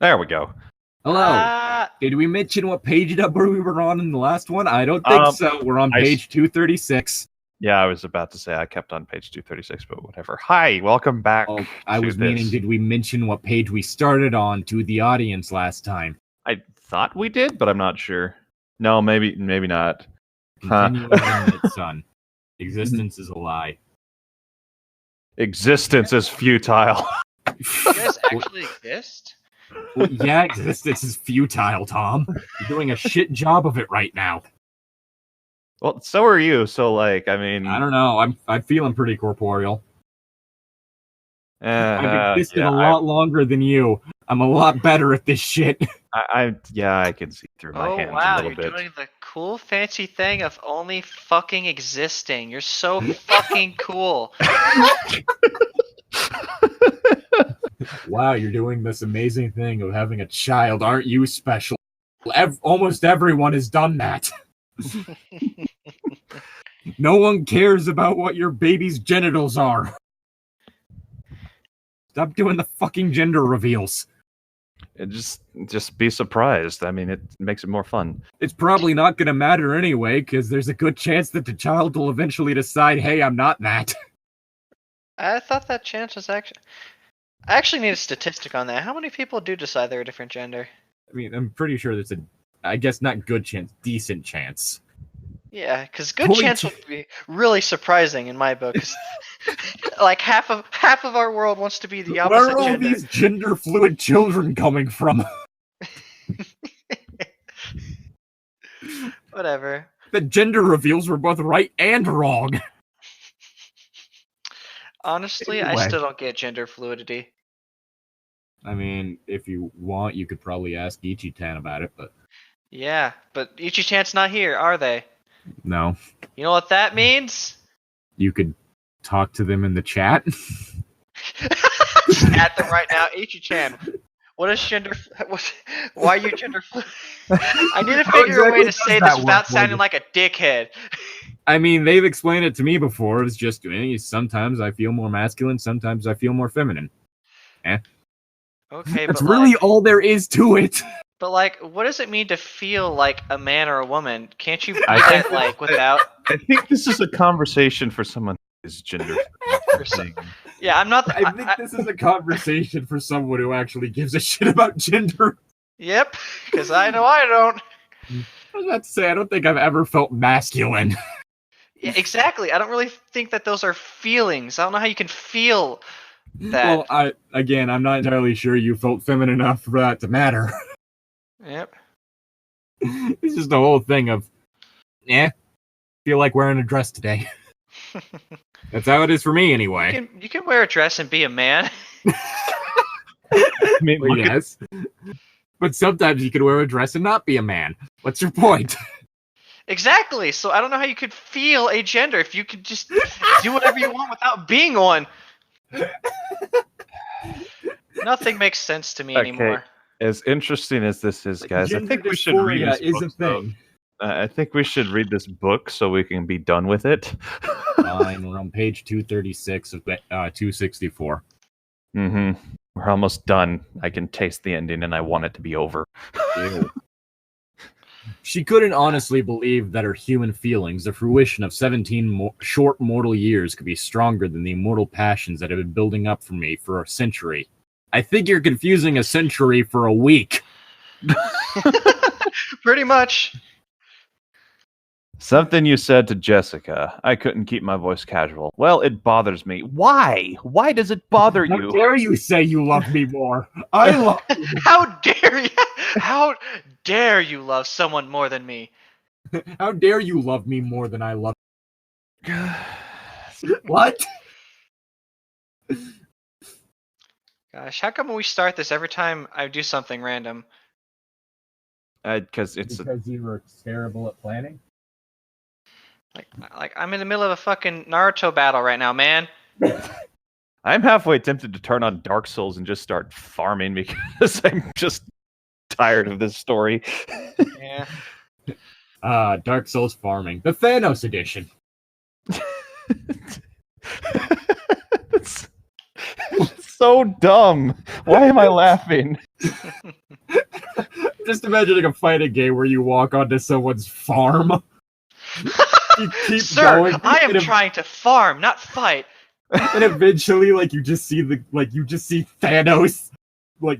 There we go. Hello. Did we mention what page number we were on in the last one? I don't think so. We're on page 236. Yeah, I was about to say I kept on page 236, but whatever. Hi, welcome back. Oh, I was meaning, did we mention what page we started on to the audience last time? I thought we did, but I'm not sure. No, maybe not. Continuing it, son. Existence is a lie. Existence is futile. You guys actually exist? Well, yeah, existence is futile, Tom. You're doing a shit job of it right now. Well, so are you. So, like, I mean, I don't know. I'm feeling pretty corporeal. I've existed a lot longer than you. I'm a lot better at this shit. I can see through my hands a little bit. You're doing the cool, fancy thing of only fucking existing. You're so fucking cool. Wow, you're doing this amazing thing of having a child. Aren't you special? Almost everyone has done that. No one cares about what your baby's genitals are. Stop doing the fucking gender reveals. Just be surprised. I mean, it makes it more fun. It's probably not going to matter anyway, because there's a good chance that the child will eventually decide, hey, I'm not that. I thought that chance was actually... I actually need a statistic on that. How many people do decide they're a different gender? I mean, I'm pretty sure there's I guess not good chance, decent chance. Yeah, because good chance would be really surprising in my book. Like half of our world wants to be the opposite gender. Where are all these gender fluid children coming from? Whatever. The gender reveals were both right and wrong. Honestly, anyway. I still don't get gender fluidity. I mean, if you want, you could probably ask Ichi-tan about it, but... Yeah, but Ichi-chan's not here, are they? No. You know what that means? You could talk to them in the chat. At them right now, Ichi-chan. What is gender... Why are you gender fluid? I need to figure a way to say this without sounding like a dickhead. I mean, they've explained it to me before. It's just, sometimes I feel more masculine, sometimes I feel more feminine. Okay, that's really all there is to it. But, like, what does it mean to feel like a man or a woman? Can't you be that, like, without... I think this is a conversation for someone who is gender. Yeah, I'm not... I think this is a conversation for someone who actually gives a shit about gender. Yep, because I know I don't. I was about to say, I don't think I've ever felt masculine. Yeah, exactly. I don't really think that those are feelings. I don't know how you can feel that. Well, I'm not entirely sure you felt feminine enough for that to matter. Yep. It's just the whole thing of, feel like wearing a dress today. That's how it is for me, anyway. You can wear a dress and be a man. I mean, yes. But sometimes you can wear a dress and not be a man. What's your point? Exactly. So I don't know how you could feel a gender if you could just do whatever you want without being one. Nothing makes sense to me anymore. As interesting as this is, guys, I think we should read this book. Thing. I think we should read this book so we can be done with it. Fine, we're on page 236 of 264. Mm-hmm. We're almost done. I can taste the ending, and I want it to be over. Ew. She couldn't honestly believe that her human feelings, the fruition of 17 short mortal years, could be stronger than the immortal passions that have been building up for me for a century. I think you're confusing a century for a week. Pretty much. Something you said to Jessica. I couldn't keep my voice casual. Well, it bothers me. Why? Why does it bother you? How dare you say you love me more? I love you. How dare you? How dare you love someone more than me? How dare you love me more than I love you? What? Gosh, how come we start this every time I do something random? Because you were terrible at planning? Like I'm in the middle of a fucking Naruto battle right now, man. I'm halfway tempted to turn on Dark Souls and just start farming because I'm just tired of this story. Yeah. Dark Souls farming. The Thanos edition. so dumb. Why am I laughing? Just imagining a fighting game where you walk onto someone's farm. You keep Sir, going. I am trying to farm, not fight. And eventually, you just see Thanos,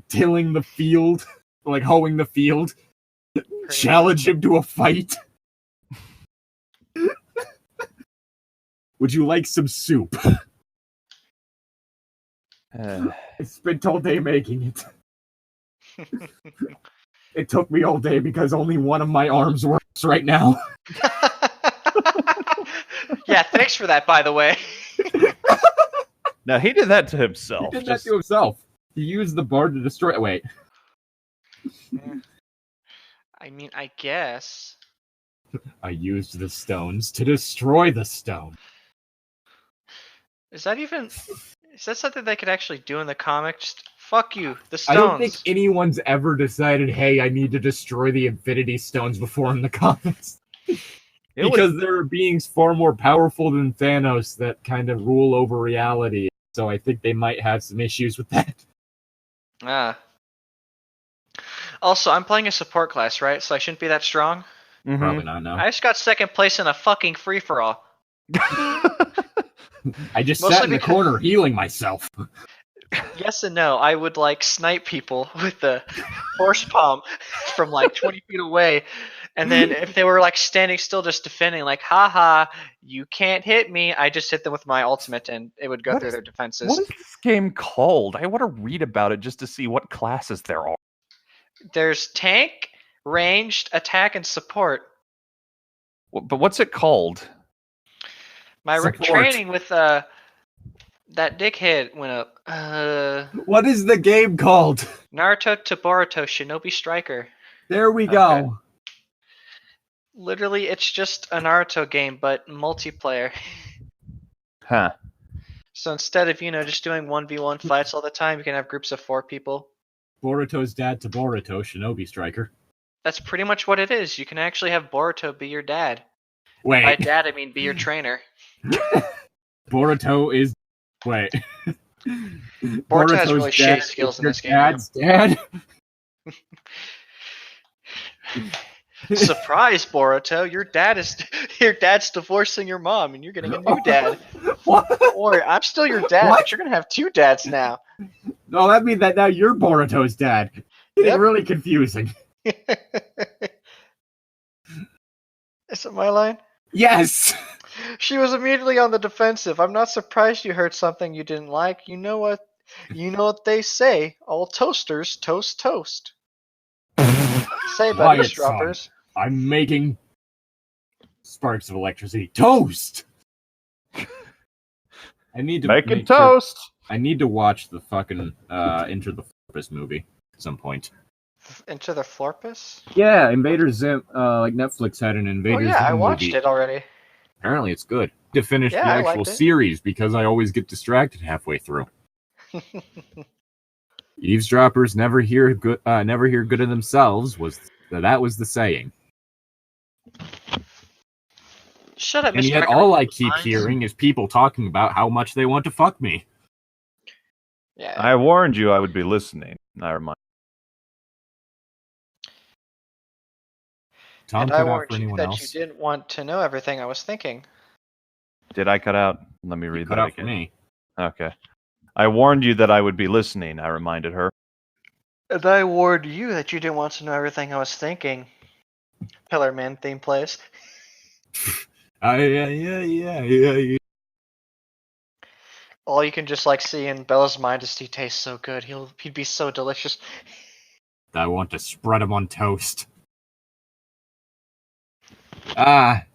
tilling the field, hoeing the field. Challenge him to a fight. Would you like some soup? I spent all day making it. It took me all day because only one of my arms works right now. Yeah, thanks for that, by the way. Now, he did that to himself. He did that to himself. He used the bar to destroy... Wait. I mean, I guess. I used the stones to destroy the stone. Is that something they could actually do in the comic? Just, fuck you, the stones. I don't think anyone's ever decided, hey, I need to destroy the Infinity Stones before in the comics. Because there are beings far more powerful than Thanos that kind of rule over reality. So I think they might have some issues with that. Also, I'm playing a support class, right? So I shouldn't be that strong? Mm-hmm. Probably not, no. I just got second place in a fucking free-for-all. I just sat in the corner healing myself. Yes and no. I would, snipe people with the horse palm from, 20 feet away. And then if they were, standing still just defending, haha, you can't hit me, I just hit them with my ultimate, and it would go through their defenses. What is this game called? I want to read about it just to see what classes there are. There's tank, ranged, attack, and support. But what's it called? My training with that dickhead went up. What is the game called? Naruto to Boruto Shinobi Striker. There we go. Literally, it's just a Naruto game, but multiplayer. Huh. So instead of, just doing 1v1 fights all the time, you can have groups of 4 people. Boruto's dad to Boruto, Shinobi Striker. That's pretty much what it is. You can actually have Boruto be your dad. Wait. By dad, I mean be your trainer. Boruto is... Wait. Boruto has really shitty skills in this game. Dad's dad? Surprise, Boruto! Your dad's divorcing your mom, and you're getting a new dad. What? Don't worry, I'm still your dad, but you're gonna have 2 dads now. No, that means that now you're Boruto's dad. It's really confusing. Is it my line? Yes. She was immediately on the defensive. I'm not surprised you heard something you didn't like. You know what? You know what they say. All toasters toast toast. Say about eavesdroppers. I'm making sparks of electricity. Toast! I need to make toast! I need to watch the fucking Enter the Florpus movie at some point. Into the Florpus? Yeah, Invader Zim, Netflix had an Invader Zim movie. I watched it already. Apparently it's good. To finish the actual series because I always get distracted halfway through. Eavesdroppers never hear good of themselves that was the saying. Shut up, and Mr. yet all I keep hearing is people talking about how much they want to fuck me. Yeah. I warned you I would be listening. I remind. Tom, and I warned you that you didn't want to know everything I was thinking. Did I cut out? Let me read that again. For me. Okay. I warned you that I would be listening, I reminded her. And I warned you that you didn't want to know everything I was thinking. Pillar Man theme plays. Yeah. All you can just see in Bella's mind is he tastes so good. He'd be so delicious. I want to spread him on toast.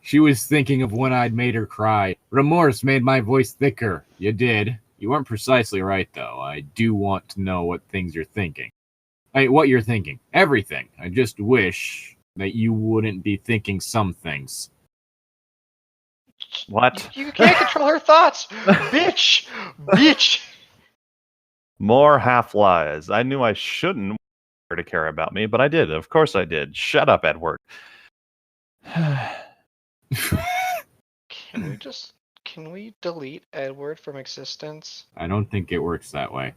She was thinking of when I'd made her cry. Remorse made my voice thicker. You did. You weren't precisely right, though. I do want to know what things you're thinking. What you're thinking. Everything. I just wish that you wouldn't be thinking some things. What? You can't control her thoughts! Bitch! Bitch! More half-lies. I knew I shouldn't want her to care about me, but I did. Of course I did. Shut up, Edward. Can we delete Edward from existence? I don't think it works that way.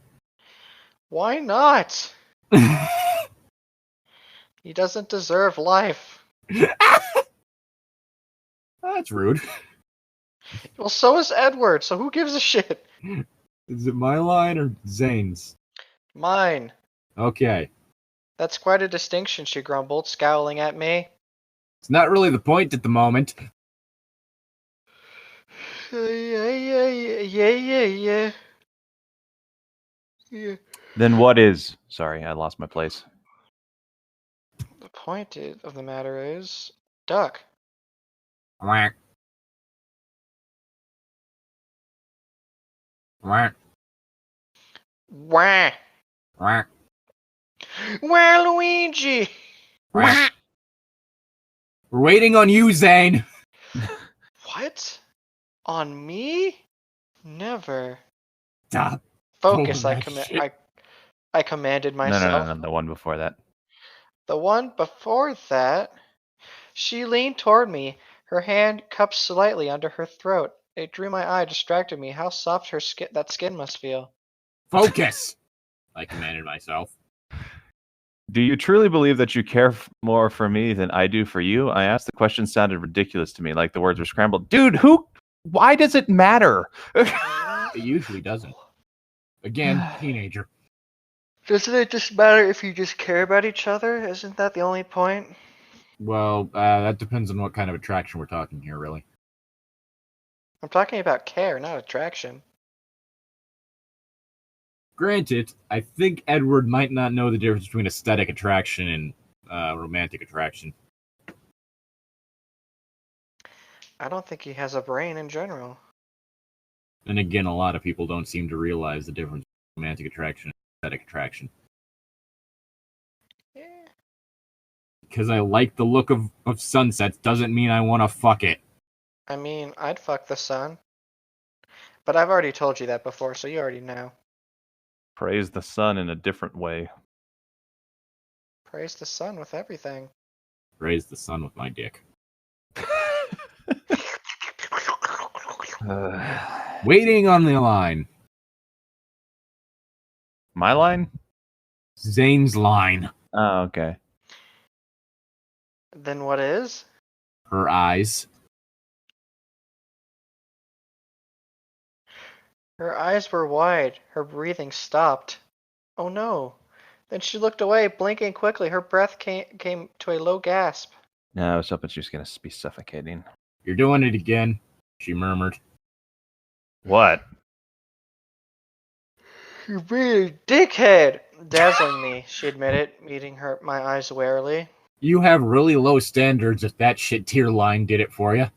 Why not? He doesn't deserve life. That's rude. Well, so is Edward, so who gives a shit? Is it my line or Zane's? Mine. Okay. That's quite a distinction, she grumbled, scowling at me. It's not really the point at the moment. Yeah. Then what is? Sorry, I lost my place. The point of the matter is, duck. Quack. Quack. Wah. Quack. Wah, Luigi. Quack. We're waiting on you, Zane. What? On me? Never. Stop. Focus, pulling that shit. I commanded myself. No, the one before that. The one before that, she leaned toward me, her hand cupped slightly under her throat. It drew my eye, distracted me. How soft that skin must feel. Focus. I commanded myself. Do you truly believe that you care more for me than I do for you? I asked. The question sounded ridiculous to me, like the words were scrambled. Dude, why does it matter? It usually doesn't. Again, teenager. Doesn't it just matter if you just care about each other? Isn't that the only point? Well, that depends on what kind of attraction we're talking here, really. I'm talking about care, not attraction. Granted, I think Edward might not know the difference between aesthetic attraction and romantic attraction. I don't think he has a brain in general. And again, a lot of people don't seem to realize the difference between romantic attraction and aesthetic attraction. Yeah. Because I like the look of sunsets doesn't mean I want to fuck it. I mean, I'd fuck the sun. But I've already told you that before, so you already know. Praise the sun in a different way. Praise the sun with everything. Raise the sun with my dick. Waiting on the line. My line? Zane's line. Oh, okay. Then what is? Her eyes. Her eyes were wide. Her breathing stopped. Oh no. Then she looked away, blinking quickly. Her breath came to a low gasp. No, I was hoping she was going to be suffocating. You're doing it again, she murmured. What? You're being a dickhead! Dazzling me, she admitted, meeting my eyes warily. You have really low standards if that shit tier line did it for you.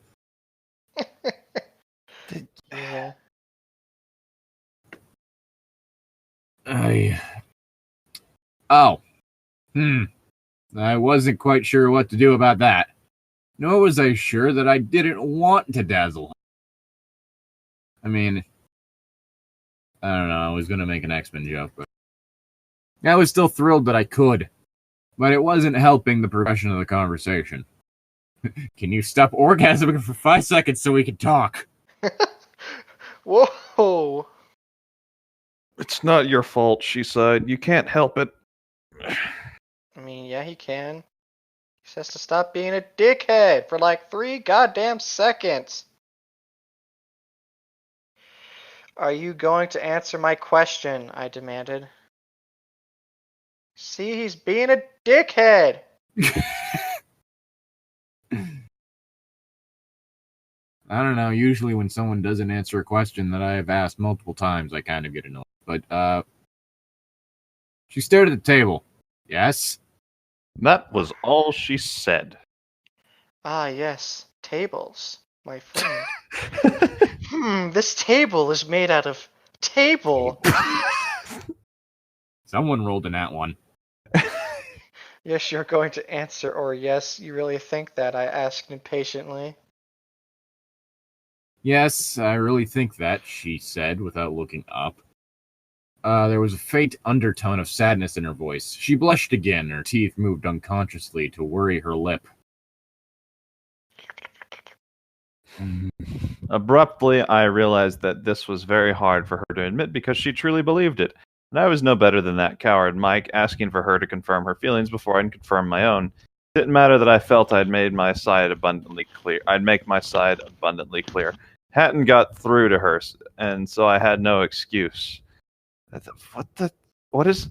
Yeah. Oh. I wasn't quite sure what to do about that. Nor was I sure that I didn't want to dazzle her. I mean, I don't know, I was going to make an X-Men joke, but I was still thrilled that I could. But it wasn't helping the progression of the conversation. Can you stop orgasming for 5 seconds so we can talk? Whoa! It's not your fault, she sighed. You can't help it. I mean, yeah, he can. He just has to stop being a dickhead for like 3 goddamn seconds. Are you going to answer my question? I demanded. See, he's being a dickhead. I don't know, usually when someone doesn't answer a question that I have asked multiple times, I kind of get annoyed. But, she stared at the table. Yes? That was all she said. Ah, yes, tables, my friend. This table is made out of table. Someone rolled in that one. Yes, you're going to answer, or yes, you really think that? I asked impatiently. Yes, I really think that, she said without looking up. There was a faint undertone of sadness in her voice. She blushed again, her teeth moved unconsciously to worry her lip. Abruptly, I realized that this was very hard for her to admit because she truly believed it. And I was no better than that coward Mike, asking for her to confirm her feelings before I'd confirm my own. It didn't matter that I felt I'd made my side abundantly clear. I'd make my side abundantly clear. Hadn't got through to her, and so I had no excuse. What is...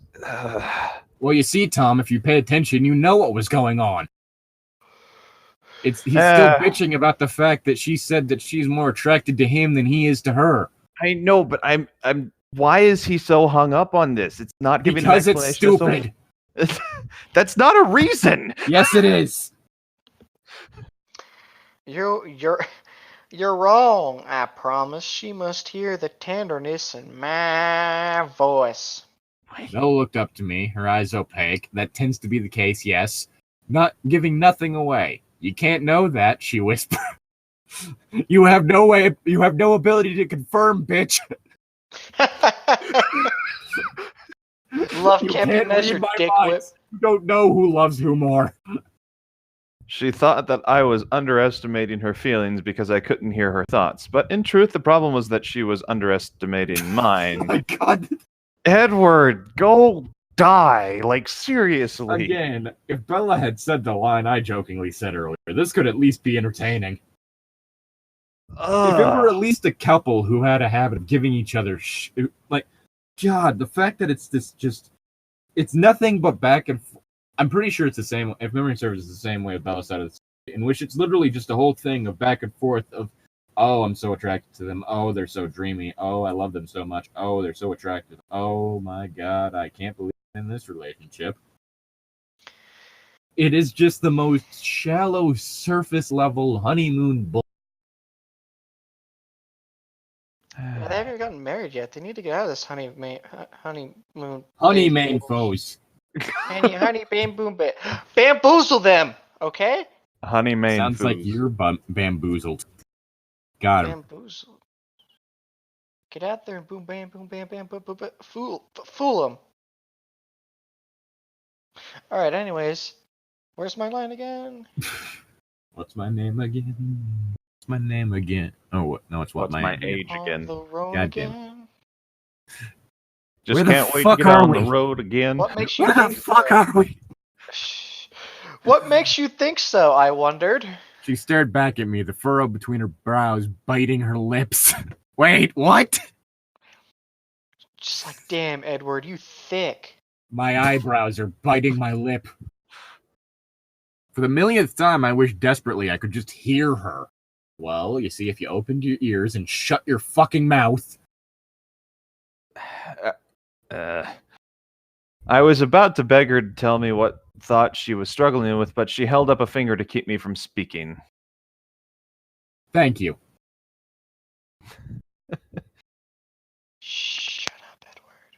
Well, you see, Tom, if you pay attention, you know what was going on. He's still bitching about the fact that she said that she's more attracted to him than he is to her. I know, but I'm. Why is he so hung up on this? It's not giving because an it's stupid. That's not a reason. Yes, it is. You're wrong. I promise. She must hear the tenderness in my voice. Bella looked up to me, her eyes opaque. That tends to be the case, yes. Not giving nothing away. You can't know that, she whispered. You have no ability to confirm, bitch. Love can't be measured, dick whip. You don't know who loves who more. She thought that I was underestimating her feelings because I couldn't hear her thoughts. But in truth, the problem was that she was underestimating mine. Oh my God. Edward, go die. Like, seriously. Again, if Bella had said the line I jokingly said earlier, this could at least be entertaining. If it were at least a couple who had a habit of giving each other God, the fact that it's nothing but back and forth. I'm pretty sure it's the same. If memory serves, it's the same way with Bella's side of the story, in which it's literally just a whole thing of back and forth of, oh, I'm so attracted to them. Oh, they're so dreamy. Oh, I love them so much. Oh, they're so attractive. Oh my God, I can't believe I'm in this relationship. It is just the most shallow, surface level honeymoon bull. They haven't gotten married yet. They need to get out of this honeymoon. Honeymoon foes. Honey, bamboozle them, okay? Honeymoon Sounds food. like you're bamboozled. Got him. Bamboozle. Get out there and boom, bam, fool them. All right. Anyways, where's my line again? What's my name again? What's my name again? Oh, what? No, it's What's my age again? God damn. Just Where the can't wait to fuck get are on we? the road again. What makes you Where the think fuck so? are we? What makes you think so? I wondered. She stared back at me, the furrow between her brows biting her lips. Wait, what? Just like, damn, Edward, you thick. My eyebrows are biting my lip. For the millionth time, I wish desperately I could just hear her. Well, you see, if you opened your ears and shut your fucking mouth. I was about to beg her to tell me what thought she was struggling with, but she held up a finger to keep me from speaking. Thank you. Shut up, Edward.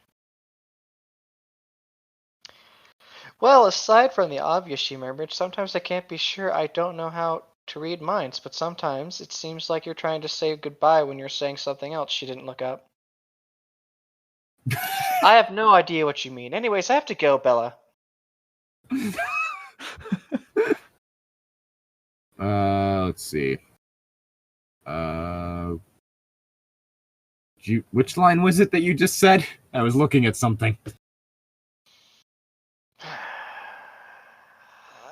Well, aside from the obvious, she murmured, sometimes I can't be sure. I don't know how to read minds, but sometimes it seems like you're trying to say goodbye when you're saying something else. She didn't look up. I have no idea what you mean. Anyways, I have to go, Bella. Let's see. Which line was it that you just said? I was looking at something.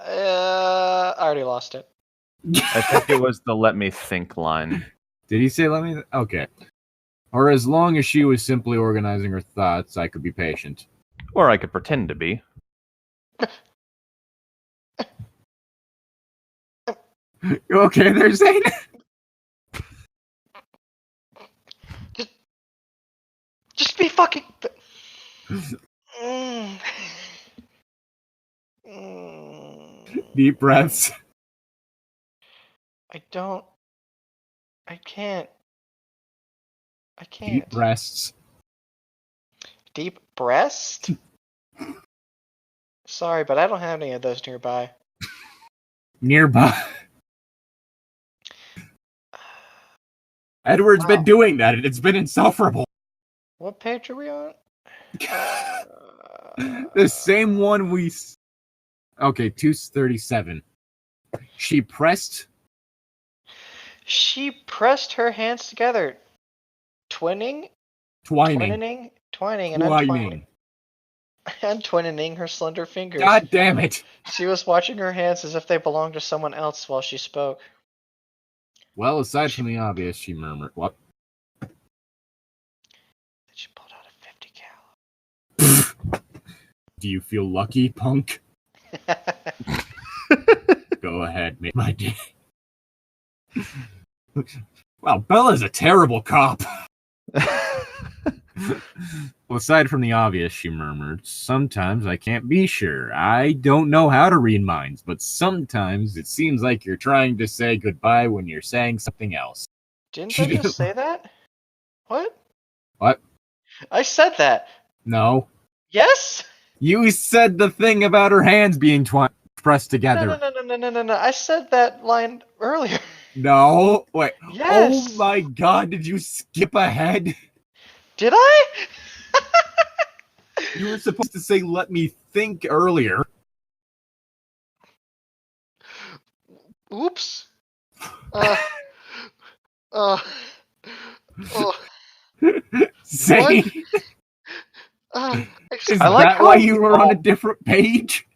I already lost it. I think it was the let me think line. Did he say let me? Okay. Or as long as she was simply organizing her thoughts, I could be patient. Or I could pretend to be. You okay there, Zane? Just be fucking... Deep breaths. I can't. Deep breasts. Deep breast? Sorry, but I don't have any of those nearby. Nearby. Edward's been doing that, and it's been insufferable. What page are we on? The same one we... Okay, 237. She pressed her hands together. Twining? Twining. Twining and Twining. untwining her slender fingers. God damn it. She was watching her hands as if they belonged to someone else while she spoke. Well, aside from the obvious, she murmured. What? She pulled out a 50 cal. Do you feel lucky, punk? Go ahead, make my day. Wow, Bella's a terrible cop. Well, aside from the obvious, she murmured, sometimes I can't be sure. I don't know how to read minds, but sometimes it seems like you're trying to say goodbye when you're saying something else. Didn't I just say that? What? What? I said that. No. Yes? You said the thing about her hands being pressed together. No. I said that line earlier. No. Wait. Yes. Oh my god, did you skip ahead? Did I? You were supposed to say, let me think earlier. Oops. Zane, is like that why you were on a different page?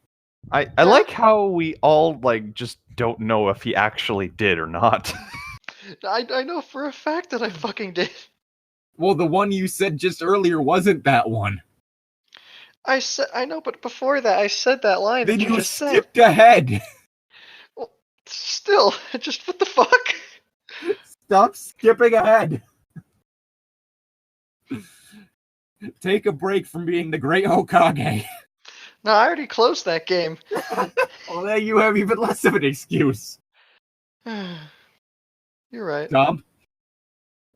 I like how we all just don't know if he actually did or not. I know for a fact that I fucking did. Well, the one you said just earlier wasn't that one. I know, but before that, I said that line Then that you just said. skipped ahead. Well, still, just what the fuck? Stop skipping ahead. Take a break from being the great Hokage. No, I already closed that game. Well, then you have even less of an excuse. You're right. Tom?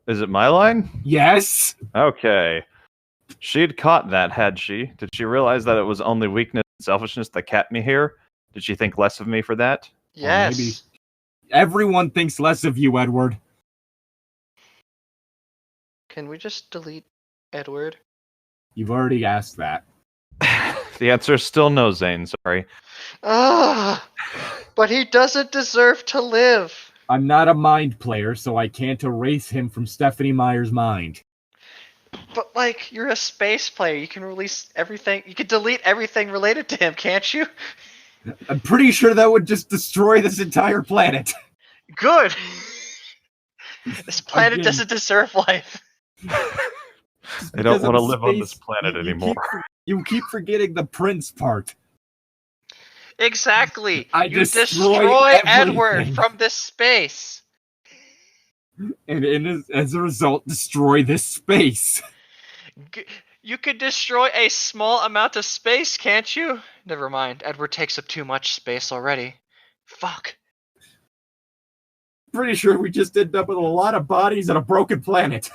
Is it my line? Yes. Okay. She'd caught that, had she? Did she realize that it was only weakness and selfishness that kept me here? Did she think less of me for that? Yes. Maybe. Everyone thinks less of you, Edward. Can we just delete Edward? You've already asked that. The answer is still no, Zane. Sorry. But he doesn't deserve to live. I'm not a mind player, so I can't erase him from Stephenie Meyer's mind. But, you're a space player. You can release everything. You can delete everything related to him, can't you? I'm pretty sure that would just destroy this entire planet. Good. This planet Again. doesn't deserve life. I don't want to live on this planet anymore. You keep forgetting the prince part. Exactly. You destroy Edward from this space. And as a result, destroy this space. You could destroy a small amount of space, can't you? Never mind. Edward takes up too much space already. Fuck. Pretty sure we just ended up with a lot of bodies and a broken planet.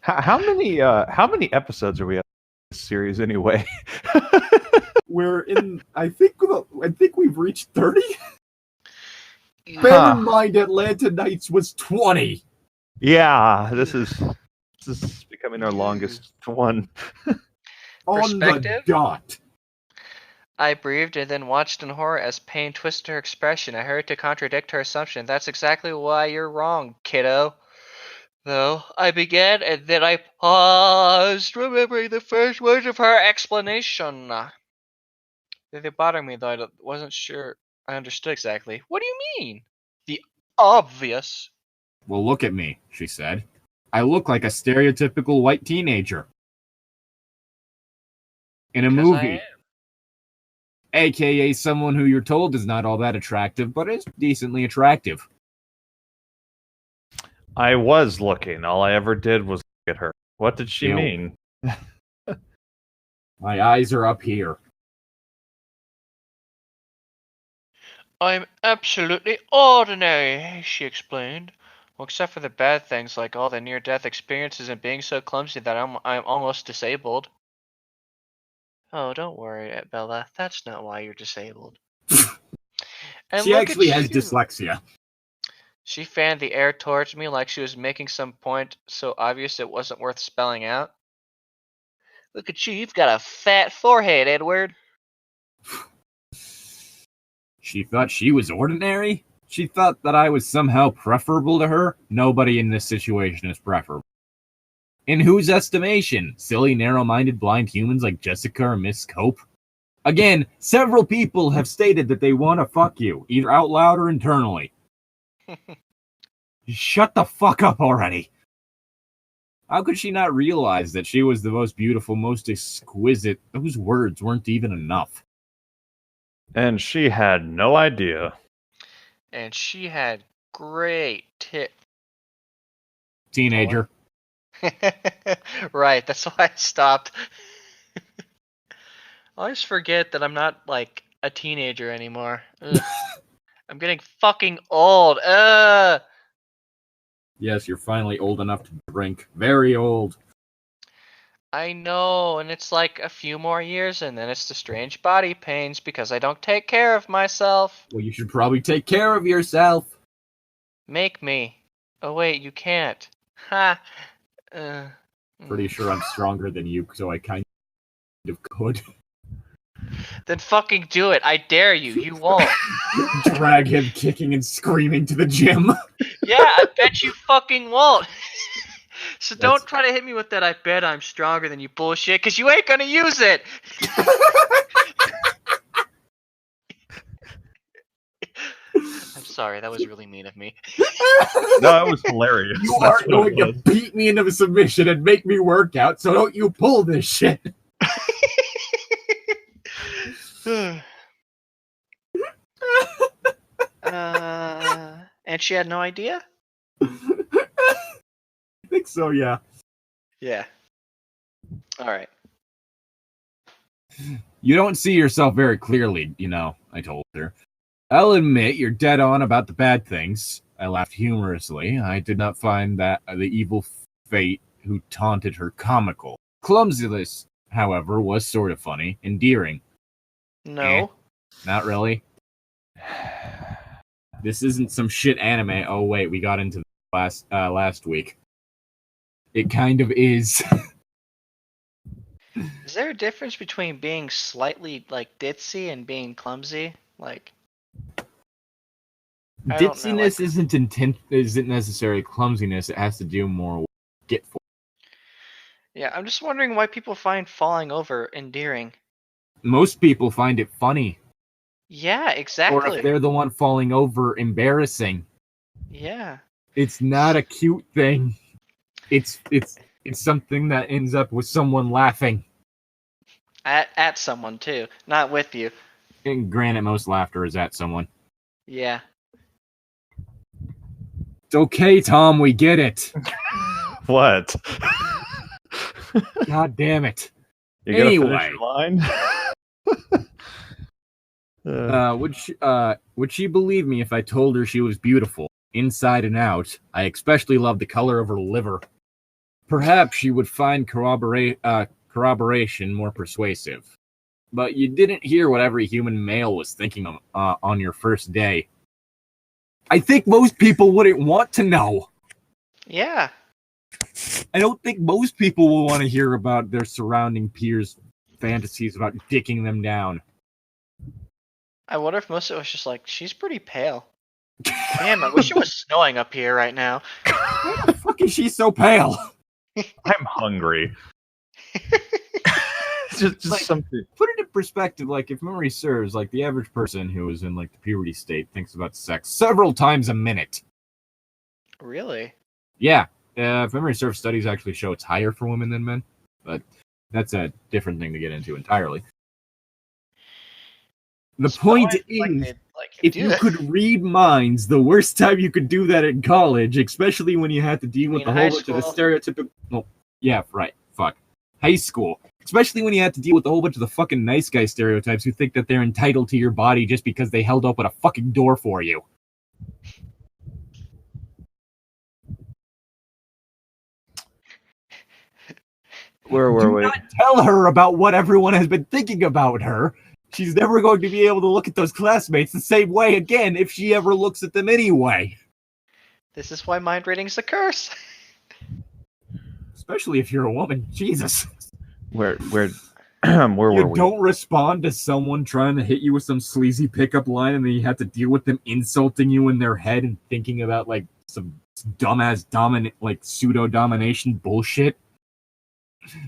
How many episodes are we on this series anyway? We're in. I think we've reached 30. Bear in mind, Atlanta Nights was 20. Yeah, this is becoming our longest one. On the dot. I breathed and then watched in horror as pain twisted her expression. I hurried to contradict her assumption. That's exactly why you're wrong, kiddo. Though I began and then I paused, remembering the first words of her explanation. They bothered me, though I wasn't sure I understood exactly. What do you mean? The obvious. Well, look at me, she said. I look like a stereotypical white teenager. In a movie. AKA someone who you're told is not all that attractive, but is decently attractive. I was looking. All I ever did was look at her. What did she mean? My eyes are up here. I'm absolutely ordinary, she explained. Well, except for the bad things like all the near-death experiences and being so clumsy that I'm almost disabled. Oh, don't worry, Bella. That's not why you're disabled. And she actually has dyslexia. She fanned the air towards me like she was making some point so obvious it wasn't worth spelling out. Look at you, you've got a fat forehead, Edward. She thought she was ordinary? She thought that I was somehow preferable to her? Nobody in this situation is preferable. In whose estimation? Silly, narrow-minded, blind humans like Jessica or Miss Cope? Again, several people have stated that they want to fuck you, either out loud or internally. Shut the fuck up already. How could she not realize that she was the most beautiful, most exquisite? Those words weren't even enough. And she had no idea. And she had great tits. Teenager. Right, that's why I stopped. I always forget that I'm not like a teenager anymore. I'm getting fucking old. Yes, you're finally old enough to drink. Very old. I know, and it's like a few more years, and then it's the strange body pains because I don't take care of myself. Well, you should probably take care of yourself. Make me. Oh wait, you can't. Ha. Pretty sure I'm stronger than you, so I kind of could. Then fucking do it. I dare you. You won't. Drag him kicking and screaming to the gym. Yeah, I bet you fucking won't. So don't try to hit me with that I bet I'm stronger than you bullshit, because you ain't gonna use it. I'm sorry, that was really mean of me. No, it was hilarious. You are going to beat me into a submission and make me work out, so don't you pull this shit. And she had no idea? I think so, yeah. Yeah. Alright. You don't see yourself very clearly, you know, I told her. I'll admit you're dead on about the bad things. I laughed humorously. I did not find that the evil fate who taunted her comical. Clumsiness, however, was sort of funny, endearing. No. Not really. This isn't some shit anime. Oh wait, we got into last week. It kind of is. Is there a difference between being slightly like ditzy and being clumsy? Like I don't know, ditziness isn't necessarily clumsiness. It has to do more with forgetful. Yeah, I'm just wondering why people find falling over endearing. Most people find it funny. Yeah, exactly. Or if they're the one falling over, embarrassing. Yeah. It's not a cute thing. It's something that ends up with someone laughing. At someone too, not with you. And granted, most laughter is at someone. Yeah. It's okay, Tom, we get it. What? God damn it. You gonna Anyway. finish your line? Would she believe me if I told her she was beautiful, inside and out? I especially love the color of her liver. Perhaps she would find corroboration more persuasive. But you didn't hear what every human male was thinking on your first day. I think most people wouldn't want to know. Yeah. I don't think most people will want to hear about their surrounding peers' fantasies about dicking them down. I wonder if most of it was just like, she's pretty pale. Damn, I wish it was snowing up here right now. Why the fuck is she so pale? I'm hungry. just Like, something. Put it in perspective, like, if memory serves, like, the average person who is in, like, the puberty state thinks about sex several times a minute. Really? Yeah. If memory serves, studies actually show it's higher for women than men. But that's a different thing to get into entirely. The point is, if you could read minds, the worst time you could do that in college, especially when you had to deal with a whole bunch of the stereotypical... Well, yeah, right. Fuck. High school. Especially when you had to deal with a whole bunch of the fucking nice guy stereotypes who think that they're entitled to your body just because they held open a fucking door for you. Where were we? Do not tell her about what everyone has been thinking about her. She's never going to be able to look at those classmates the same way again if she ever looks at them anyway. This is why mind reading's a curse. Especially if you're a woman. Jesus. Where were we? You don't respond to someone trying to hit you with some sleazy pickup line and then you have to deal with them insulting you in their head and thinking about like some dumbass pseudo-domination bullshit.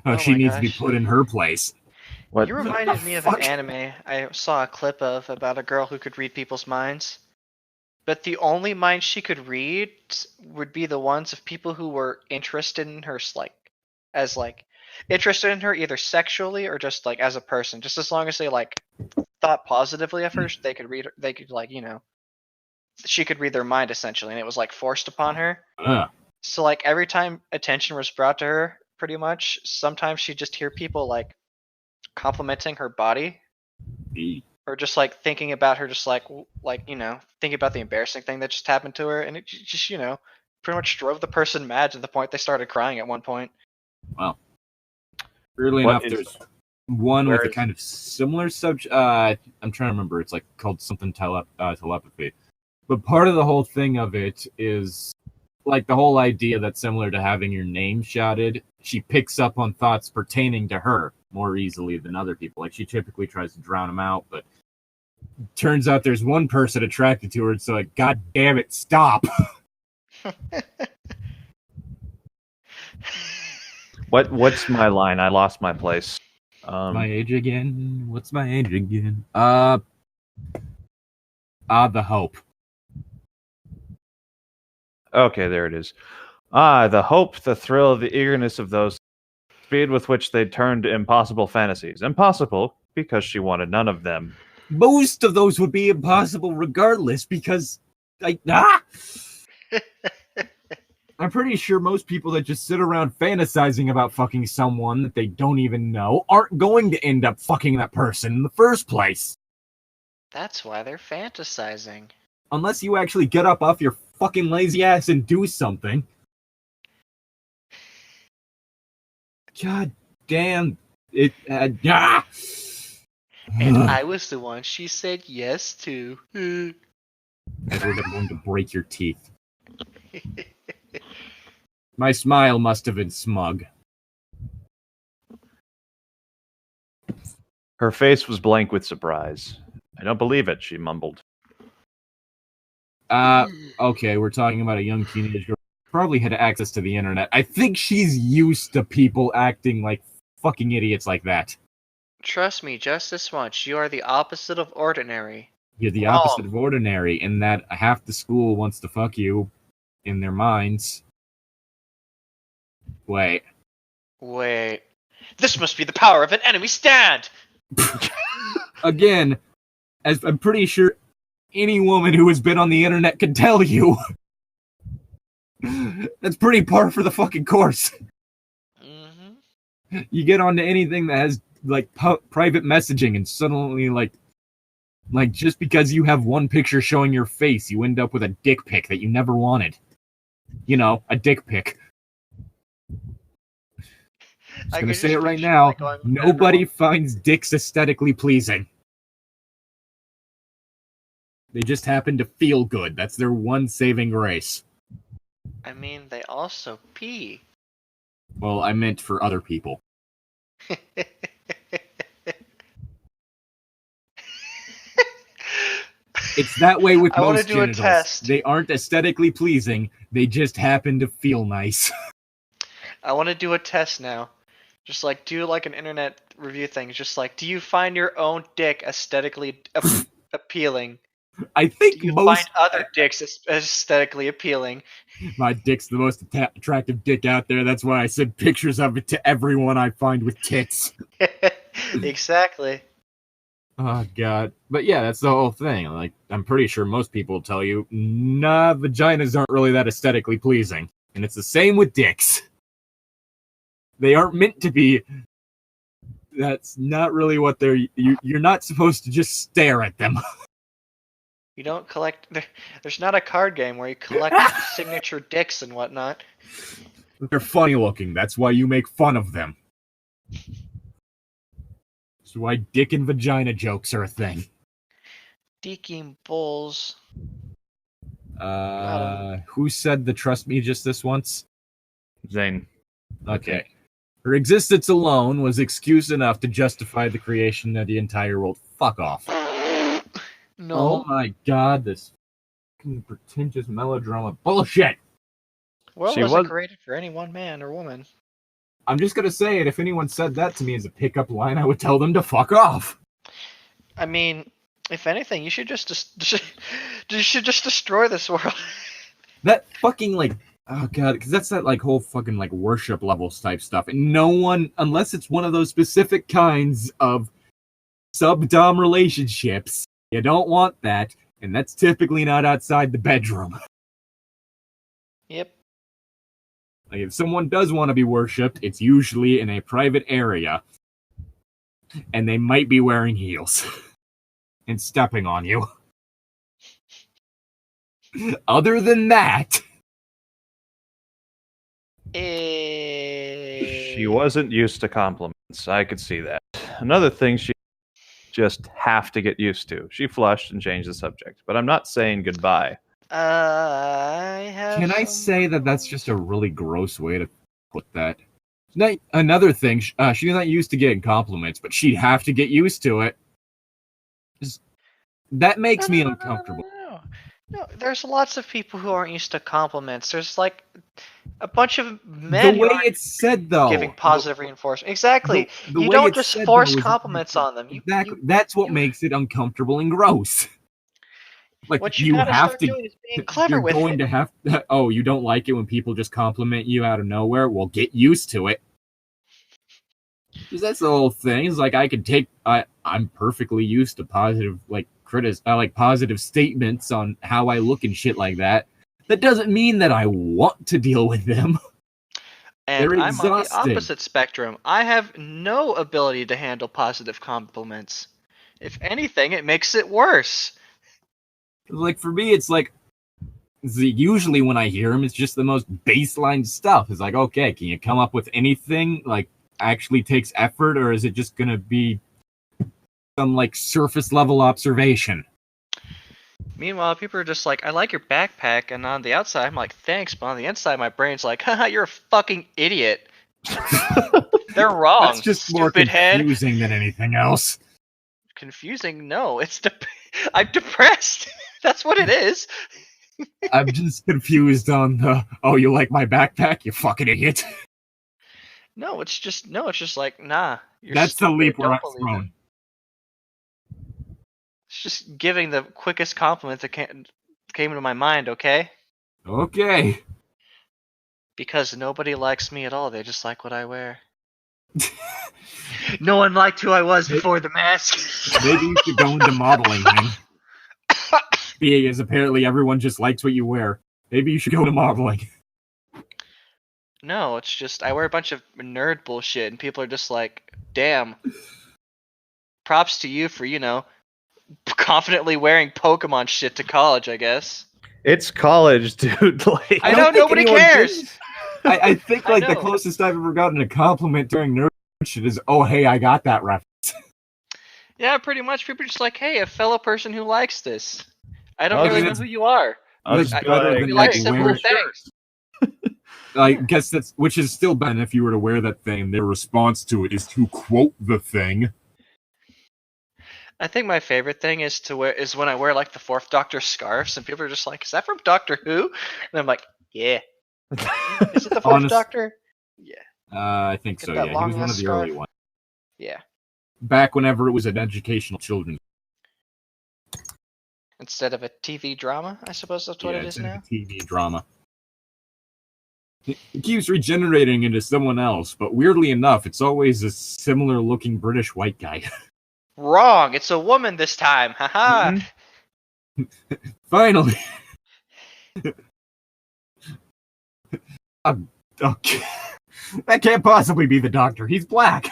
Oh she my needs to be gosh. put in her place. What? You reminded me of an fuck? anime I saw a clip of about a girl who could read people's minds. But the only minds she could read would be the ones of people who were interested in her, interested in her either sexually or just like as a person. Just as long as they like thought positively of her, they could read. They could she could read their mind essentially, and it was like forced upon her. So like every time attention was brought to her, pretty much, sometimes she'd just hear people like complimenting her body, or just like thinking about her, just thinking about the embarrassing thing that just happened to her, and it just pretty much drove the person mad to the point they started crying at one point. Well, weirdly What enough, is- there's one where with a is- kind of similar subject. I'm trying to remember. It's like called something telepathy. But part of the whole thing of it is like the whole idea that's similar to having your name shouted. She picks up on thoughts pertaining to her more easily than other people. Like she typically tries to drown them out, but turns out there's one person attracted to her. So like, God damn it, stop. What's my line? I lost my place. My age again? What's my age again? The hope. Okay, there it is. Ah, the hope, the thrill, the eagerness of those, speed with which they turned to impossible fantasies. Impossible because she wanted none of them. Most of those would be impossible regardless because, I'm pretty sure most people that just sit around fantasizing about fucking someone that they don't even know aren't going to end up fucking that person in the first place. That's why they're fantasizing. Unless you actually get up off your fucking lazy ass and do something. God damn it. And I was the one she said yes to. Edward, I'm going to break your teeth. My smile must have been smug. Her face was blank with surprise. I don't believe it, she mumbled. Okay, we're talking about a young teenage girl. Probably had access to the internet. I think she's used to people acting like fucking idiots like that. Trust me, just this once. You are the opposite of ordinary. You're the opposite of ordinary in that half the school wants to fuck you in their minds. Wait. This must be the power of an enemy stand! Again, as I'm pretty sure any woman who has been on the internet can tell you. That's pretty par for the fucking course. Mm-hmm. You get onto anything that has like private messaging and suddenly like just because you have one picture showing your face, you end up with a dick pic that you never wanted. You know, a dick pic. I'm gonna say it right now. Nobody finds dicks aesthetically pleasing. They just happen to feel good. That's their one saving grace. I mean, they also pee. Well, I meant for other people. It's that way with I wanna most do a genitals. test. They aren't aesthetically pleasing. They just happen to feel nice. I want to do a test now. Just like do like an internet review thing. Just like, do you find your own dick aesthetically appealing? I think Do you most find other dicks aesthetically appealing? my dick's the most attractive dick out there. That's why I send pictures of it to everyone I find with tits. Exactly. Oh god. But yeah, that's the whole thing. Like, I'm pretty sure most people will tell you, nah, vaginas aren't really that aesthetically pleasing. And it's the same with dicks. They aren't meant to be. That's not really what they're. You're not supposed to just stare at them. You don't collect. There's not a card game where you collect signature dicks and whatnot. They're funny looking. That's why you make fun of them. That's why dick and vagina jokes are a thing. Deaking bulls. Who said the trust me just this once? Zane. Okay. Her existence alone was excuse enough to justify the creation of the entire world. Fuck off. No. Oh my god, this fucking pretentious melodrama bullshit! World She wasn't was- created for any one man or woman. I'm just gonna say it. If anyone said that to me as a pickup line, I would tell them to fuck off. I mean, if anything, you should just destroy this world. That fucking like, oh god, because that's that like whole fucking like worship levels type stuff, and no one, unless it's one of those specific kinds of sub-dom relationships, you don't want that, and that's typically not outside the bedroom. Yep. Like if someone does want to be worshipped, it's usually in a private area, and they might be wearing heels and stepping on you. Other than that, She wasn't used to compliments. I could see that. Another thing she just have to get used to. She flushed and changed the subject, but I'm not saying goodbye. Can I say that that's just a really gross way to put that? Another thing, she's not used to getting compliments, but she'd have to get used to it. That makes me uncomfortable. No, there's lots of people who aren't used to compliments. There's like a bunch of men The way who aren't it's said, though, giving positive reinforcement. Exactly. the You way don't it's just said, force though, is- compliments on them. Exactly. That's what makes it uncomfortable and gross. Like What you you gotta have start to. doing is being clever You're with going it. to have. Oh, you don't like it when people just compliment you out of nowhere? Well, get used to it. Because that's the whole thing. It's like I can take. I'm perfectly used to positive, like positive statements on how I look and shit like that. That doesn't mean that I want to deal with them. And They're I'm on the exhausting. opposite spectrum. I have no ability to handle positive compliments. If anything, it makes it worse. Like for me, it's like usually when I hear them, it's just the most baseline stuff. It's like, okay, can you come up with anything like actually takes effort, or is it just gonna be some like surface level observation? Meanwhile, people are just like, I like your backpack, and on the outside, I'm like, thanks, but on the inside, my brain's like, haha, you're a fucking idiot. They're wrong. That's just more stupid head. confusing than anything else. Confusing? No, I'm depressed. That's what it is. I'm just confused on the, oh, you like my backpack, you fucking idiot. No, it's just like, nah. You're That's the stupid. leap where Don't I'm believe thrown. it. It's just giving the quickest compliment that came into my mind, okay? Okay. Because nobody likes me at all. They just like what I wear. No one liked who I was before the mask. Maybe you should go into modeling then. Being as apparently everyone just likes what you wear. Maybe you should go into modeling. No, it's just I wear a bunch of nerd bullshit, and people are just like, damn. Props to you for, confidently wearing Pokemon shit to college, I guess. It's college, dude. Like, I know, think nobody anyone cares. did. I think I like the know. closest I've ever gotten a compliment during nerd shit is, oh hey, I got that reference. Yeah, pretty much. People are just like, hey, a fellow person who likes this. I don't Oh, really dude, know who you are. I'll That's just better be than You like like simple wear. things. I guess that's which is still better if you were to wear that thing. Their response to it is to quote the thing. I think my favorite thing is when I wear like the Fourth Doctor scarves, and people are just like, "Is that from Doctor Who?" And I'm like, "Yeah." Is it the Fourth Doctor? Yeah. I think Get so. that Yeah, he was one long-ass of the scarf. early ones. Yeah. Back whenever it was an educational children's. Instead of a TV drama, I suppose that's what it is it's now. a TV drama. It keeps regenerating into someone else, but weirdly enough, it's always a similar looking British white guy. Wrong. It's a woman this time. Haha. Finally. Okay. That can't possibly be the Doctor. He's black.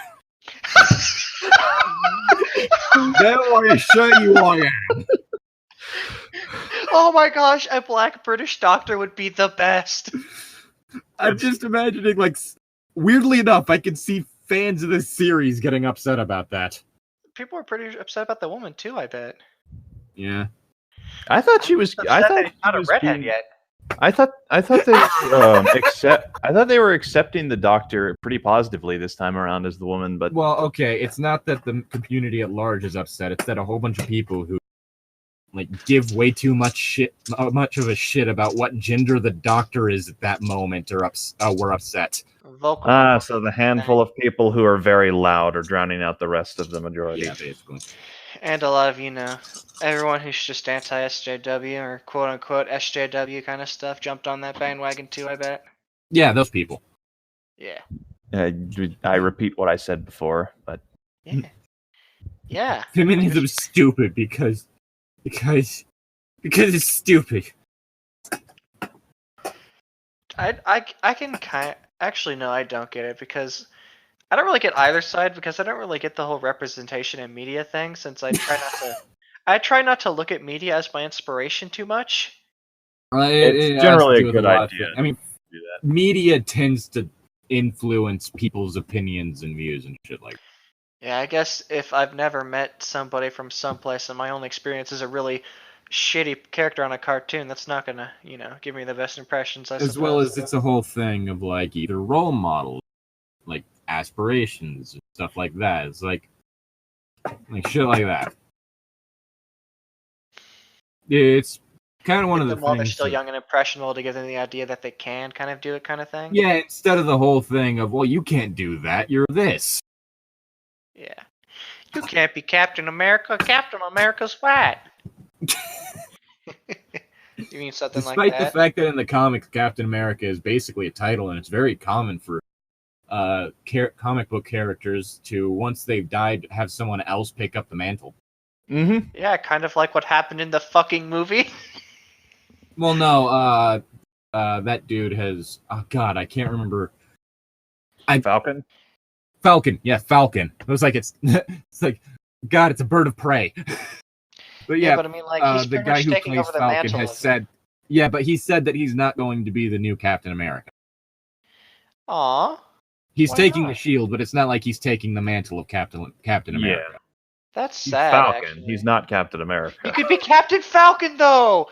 Now I show you I am. Oh my gosh, a black British doctor would be the best. I'm just imagining, like, weirdly enough, I can see fans of this series getting upset about that. People are pretty upset about the woman too, I bet. Yeah. I thought she was. I thought he's not she a was redhead being- yet. I thought they I thought they were accepting the Doctor pretty positively this time around as the woman, but Well, okay, it's not that the community at large is upset. It's that a whole bunch of people who give way too much of a shit about what gender the doctor is at that moment, or were upset. So the handful of people who are very loud are drowning out the rest of the majority. Yeah, basically. And a lot of, everyone who's just anti-SJW or quote-unquote SJW kind of stuff jumped on that bandwagon too, I bet. Yeah, those people. Yeah. I repeat what I said before, but... Yeah. Yeah. Feminism's stupid because it's stupid. I can actually, no, I don't get it, because I don't really get either side, because I don't really get the whole representation in media thing, since I try not to look at media as my inspiration too much. It's generally a good idea. I mean, media tends to influence people's opinions and views and shit like that. Yeah, I guess if I've never met somebody from someplace and my only experience is a really shitty character on a cartoon, that's not gonna, give me the best impressions, I suppose. As well as it's a whole thing of, either role models, aspirations, and stuff like that. It's like shit like that. It's kind of one of the things... While they're still young and impressionable, to give them the idea that they can kind of do it kind of thing? Yeah, instead of the whole thing of, well, you can't do that, you're this. Yeah. You can't be Captain America. Captain America's white. You mean something like that? Despite the fact that in the comics, Captain America is basically a title, and it's very common for comic book characters to, once they've died, have someone else pick up the mantle. Mm-hmm. Yeah, kind of like what happened in the fucking movie. Well, no, that dude has... Oh, God, I can't remember... Falcon? Falcon, yeah, Falcon. It was it's like, God, it's a bird of prey. But yeah, but I mean, he's the guy who plays Falcon has said, but he said that he's not going to be the new Captain America. Aww. He's taking the shield, but it's not like he's taking the mantle of Captain America. Yeah. That's sad. Falcon. Actually. He's not Captain America. He could be Captain Falcon, though.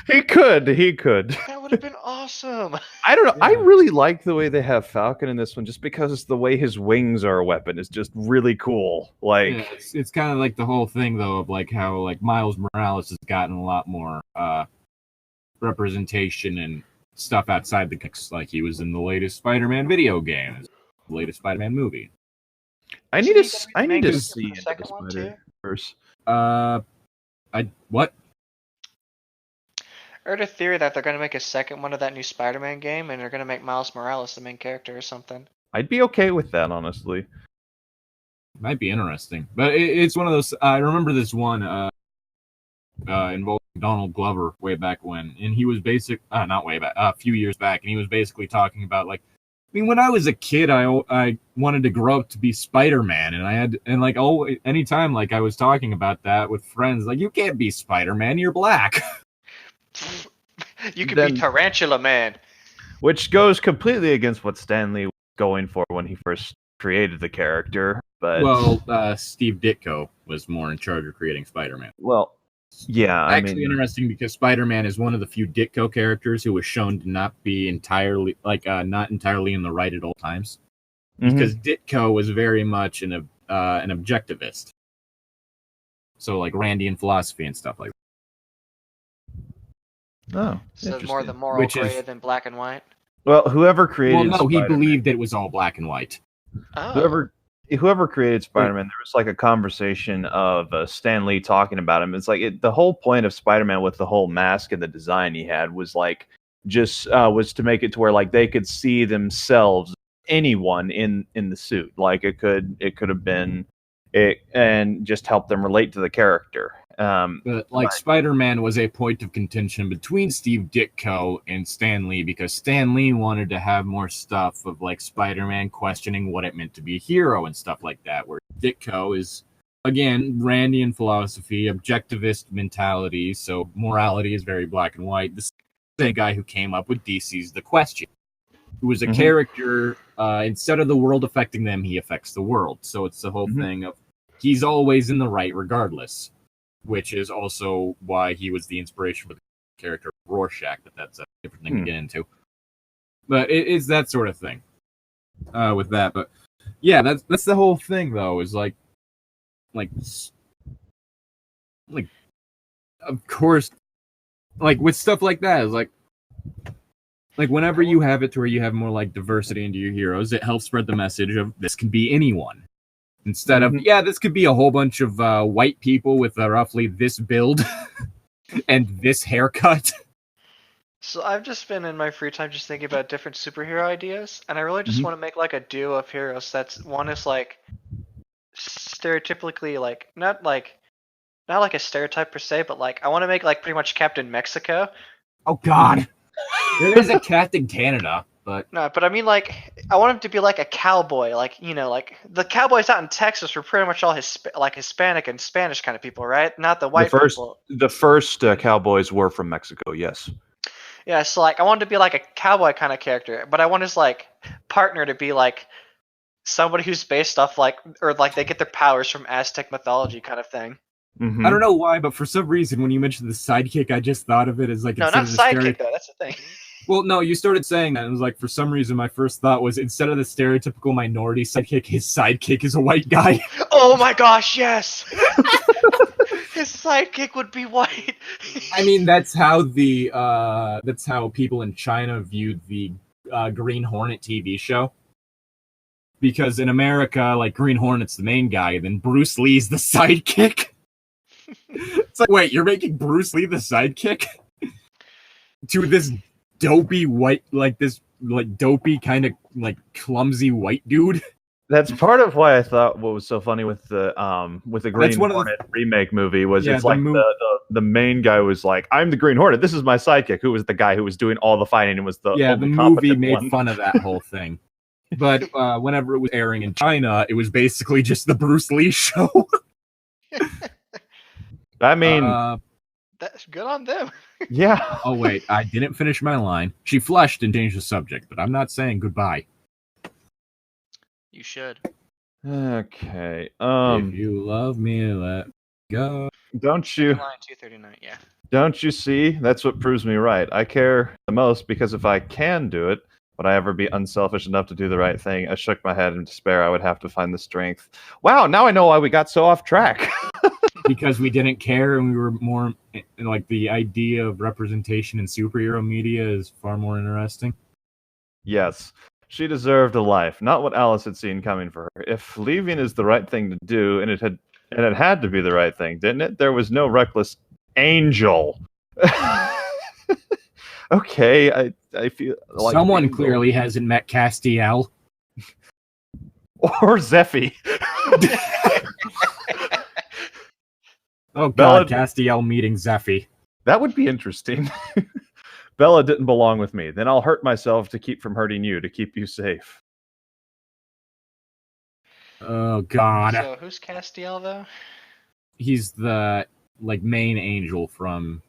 He could. That would have been awesome. I don't know. Yeah. I really like the way they have Falcon in this one, just because the way his wings are a weapon is just really cool. It's kind of like the whole thing, though, of how Miles Morales has gotten a lot more representation and stuff outside the comics. Like he was in the latest Spider-Man video game, the latest Spider-Man movie. I need to see into the Spider-Verse. What? I heard a theory that they're going to make a second one of that new Spider-Man game, and they're going to make Miles Morales the main character or something. I'd be okay with that, honestly. Might be interesting, but it's one of those. I remember this one involving Donald Glover way back when, and he was not way back, a few years back, and he was basically talking about when I was a kid, I wanted to grow up to be Spider-Man, and anytime I was talking about that with friends, you can't be Spider-Man, you're black. You could be Tarantula Man. Which goes completely against what Stan Lee was going for when he first created the character. But Steve Ditko was more in charge of creating Spider-Man. Well, yeah. Actually interesting because Spider-Man is one of the few Ditko characters who was shown to not be entirely, not entirely in the right at all times. Mm-hmm. Because Ditko was very much an objectivist. So Randian philosophy and stuff like that. Oh, so more the moral gray than black and white. Well, whoever created he believed it was all black and white. Oh. Whoever created Spider-Man, there was a conversation of Stan Lee talking about him. It's the whole point of Spider-Man with the whole mask and the design he had was was to make it to where they could see themselves, anyone in the suit. It could have been it, and just help them relate to the character. But Spider-Man was a point of contention between Steve Ditko and Stan Lee, because Stan Lee wanted to have more stuff of Spider-Man questioning what it meant to be a hero and stuff like that, where Ditko is, again, Randian philosophy, objectivist mentality, so morality is very black and white. This is the guy who came up with DC's The Question, who was a character, instead of the world affecting them, he affects the world. So it's the whole thing of he's always in the right regardless. Which is also why he was the inspiration for the character of Rorschach, but that's a different thing to get into. But it's that sort of thing with that. But yeah, that's the whole thing, though, is like, of course, like with stuff like that, it's like whenever you have it to where you have more like diversity into your heroes, it helps spread the message of this can be anyone. Instead of, this could be a whole bunch of white people with roughly this build and this haircut. So I've just been in my free time just thinking about different superhero ideas, and I really just want to make like a duo of heroes that's one is like stereotypically like not like a stereotype per se, but like I want to make like pretty much Captain Mexico. Oh God, there is a Captain Canada, but no, but I mean like I want him to be like a cowboy, like like the cowboys out in Texas were pretty much all like Hispanic and Spanish kind of people, right? Not the white people. The first cowboys were from Mexico, yes. Yeah, so like I wanted to be like a cowboy kind of character, but I want his like partner to be like somebody who's based off like or like they get their powers from Aztec mythology kind of thing. I don't know why, but for some reason when you mentioned the sidekick, I just thought of it as like no, not sidekick though. That's the thing. Well, no, you started saying that, and it was like for some reason my first thought was instead of the stereotypical minority sidekick, his sidekick is a white guy. Oh my gosh, yes. His sidekick would be white. I mean, that's how people in China viewed the Green Hornet TV show. Because in America, like Green Hornet's the main guy, and then Bruce Lee's the sidekick. It's like, wait, you're making Bruce Lee the sidekick to this dopey white, like this like dopey kind of like clumsy white dude. That's part of why I thought what was so funny with the Green Hornet remake movie was it's like the main guy was like, I'm the Green Hornet, this is my sidekick, who was the guy who was doing all the fighting and was the movie made fun of that whole thing. But whenever it was airing in China, it was basically just the Bruce Lee show. I mean, that's good on them. Yeah. Oh wait, I didn't finish my line. She flushed and changed the subject, but I'm not saying goodbye. You should. Okay. If you love me, let go. Don't you? Line 239. Yeah. Don't you see? That's what proves me right. I care the most because if I can do it, would I ever be unselfish enough to do the right thing? I shook my head in despair. I would have to find the strength. Wow, now I know why we got so off track. Because we didn't care and we were more like the idea of representation in superhero media is far more interesting. Yes. She deserved a life, not what Alice had seen coming for her. If leaving is the right thing to do, and it had to be the right thing, didn't it? There was no reckless angel. Okay, I feel like someone clearly hasn't met Castiel. Or Zeffie. Oh God, Castiel meeting Zeffie. That would be interesting. Bella didn't belong with me. Then I'll hurt myself to keep from hurting you, to keep you safe. Oh God. So who's Castiel though? He's the like main angel from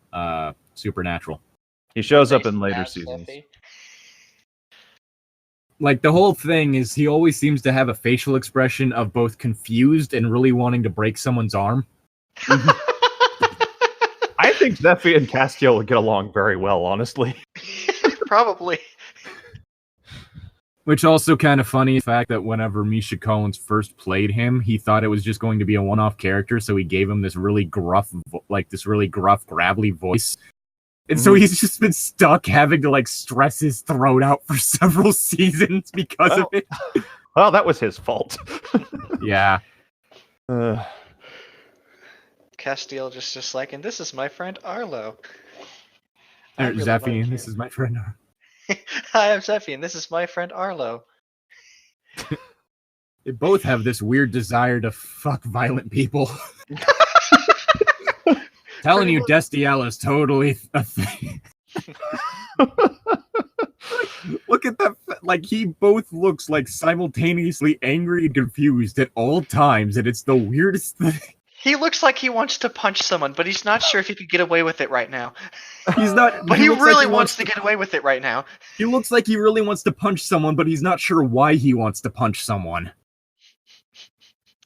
Supernatural. He shows up in later seasons. Like the whole thing is he always seems to have a facial expression of both confused and really wanting to break someone's arm. I think Zeffie and Castiel would get along very well, honestly. Probably. Which also kind of funny, the fact that whenever Misha Collins first played him, he thought it was just going to be a one-off character, so he gave him this really gruff, gravelly voice. And so he's just been stuck having to like stress his throat out for several seasons because of it. Well, that was his fault. Yeah. Castiel just like, and this is my friend Arlo. Really Zeffie, and this is my friend Arlo. Hi, I'm Zeffie, and this is my friend Arlo. They both have this weird desire to fuck violent people. Telling you, Destiel is totally a thing. Look at that. Like, he both looks like simultaneously angry and confused at all times, and it's the weirdest thing. He looks like he wants to punch someone, but he's not sure if he could get away with it right now. He's not. But he really wants to get away with it right now. He looks like he really wants to punch someone, but he's not sure why he wants to punch someone.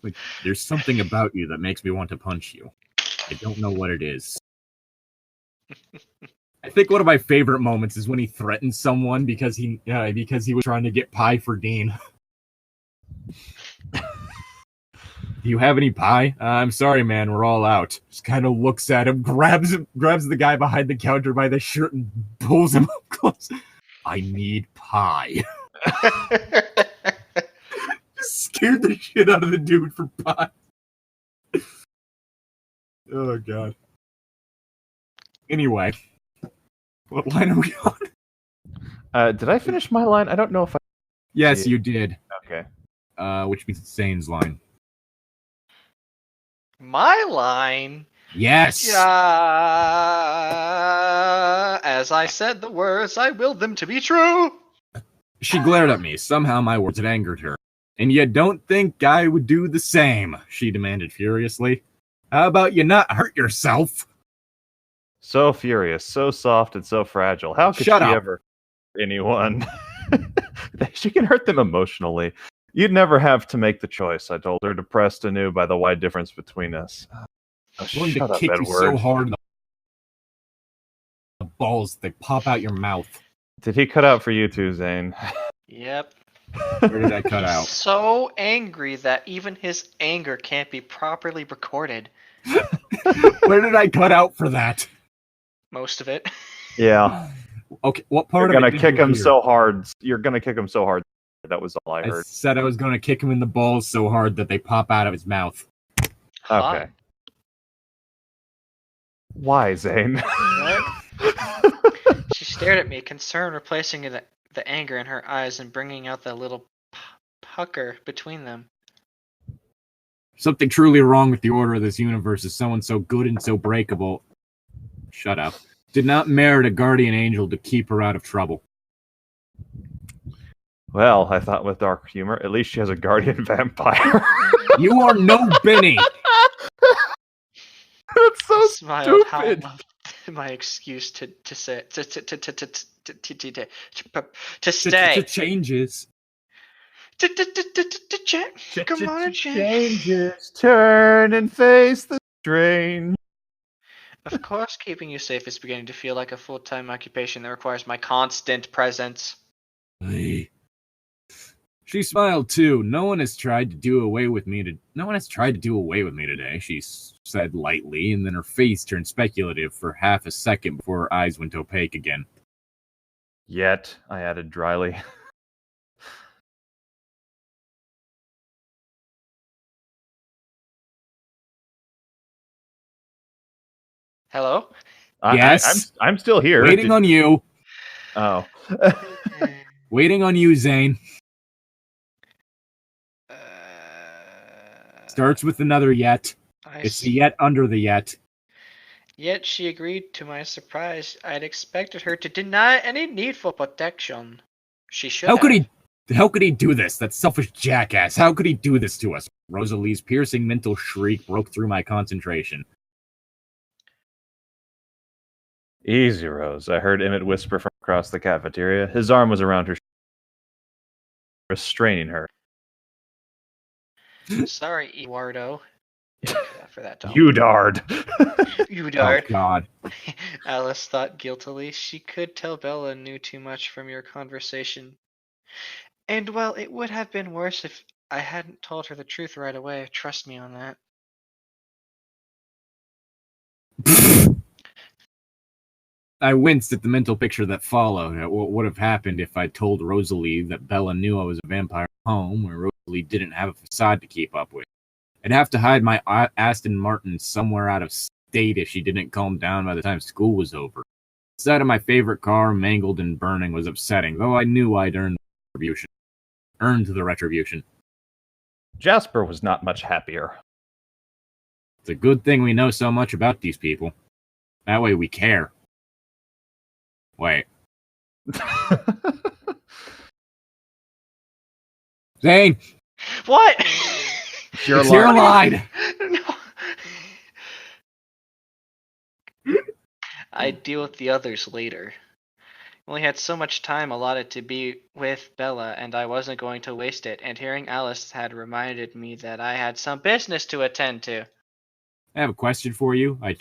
Like, there's something about you that makes me want to punch you. I don't know what it is. I think one of my favorite moments is when he threatened someone because he was trying to get pie for Dean. Do you have any pie? I'm sorry, man. We're all out. Just kind of looks at him, grabs the guy behind the counter by the shirt, and pulls him up close. I need pie. Scared the shit out of the dude for pie. Oh god. Anyway, what line are we on? Did I finish my line? I don't know if I. Yes, you did. Okay. Which means it's Zane's line. My line? Yes! As I said the words, I willed them to be true. She glared at me. Somehow my words had angered her. And you don't think I would do the same? She demanded furiously. How about you not hurt yourself? So furious, so soft, and so fragile. How could Shut she up. ever hurt anyone? She can hurt them emotionally. You'd never have to make the choice, I told her, depressed anew by the wide difference between us. I'm going Shut to up, kick you Edward. so hard in the balls they pop out your mouth. Did he cut out for you too, Zane? Yep. Where did I cut He's out? so angry that even his anger can't be properly recorded. Where did I cut out for that? Most of it. Yeah. Okay, what part You're of it gonna did kick you him hear? so hard. You're gonna kick him so hard. That was all I I heard. said I was going to kick him in the balls so hard that they pop out of his mouth. Okay. Why, Zane? What? She stared at me, concern replacing the anger in her eyes and bringing out that little pucker between them. Something truly wrong with the order of this universe is someone so good and so breakable. Shut up. Did not merit a guardian angel to keep her out of trouble. Well, I thought with dark humor, at least she has a guardian vampire. You are no Benny! That's so I smiled how I stupid. loved my excuse to say to stay. Changes. Come on and change. Changes, turn and face the strange. Of course, keeping you safe is beginning to feel like a full-time occupation that requires my constant presence. Hey. She smiled too. No one has tried to do away with me today, she said lightly, and then her face turned speculative for half a second before her eyes went opaque again. Yet, I added dryly. Yes? I'm still here. Waiting on you. Oh. Waiting on you, Zane. Starts with another yet. It's the yet under the yet. Yet she agreed to my surprise. I'd expected her to deny any needful protection. She should How have. could he do this? That selfish jackass. How could he do this to us? Rosalie's piercing mental shriek broke through my concentration. Easy, Rose. I heard Emmett whisper from across the cafeteria. His arm was around her, restraining her. Sorry, Eduardo. For that time. You dard. You Oh, dart. God. Alice thought guiltily. She could tell Bella knew too much from your conversation. And well, it would have been worse if I hadn't told her the truth right away. Trust me on that. I winced at the mental picture that followed. What would have happened if I told Rosalie that Bella knew I was a vampire at home, where Rosalie didn't have a facade to keep up with. I'd have to hide my Aston Martin somewhere out of state if she didn't calm down by the time school was over. The sight of my favorite car mangled and burning was upsetting, though I knew I'd earned the retribution. Jasper was not much happier. It's a good thing we know so much about these people. That way we care. Wait. Zane! What? You're It's your lying. line! No. I'd deal with the others later. I only had so much time allotted to be with Bella, and I wasn't going to waste it, and hearing Alice had reminded me that I had some business to attend to. I have a question for you. I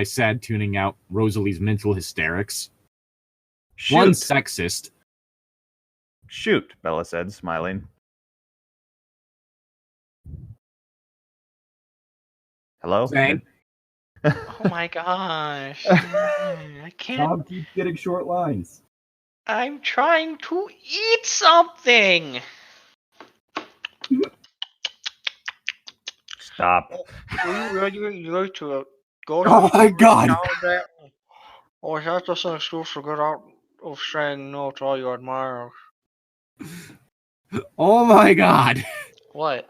said, tuning out Rosalie's mental hysterics. Shoot. One sexist. Shoot, Bella said, smiling. Hello? Zane? Oh my gosh. I can't. Tom keeps getting short lines. I'm trying to eat something. Stop. Are you ready to go Oh my God! Or is that just an excuse to get out of saying no to all your admirers? Oh my God! What?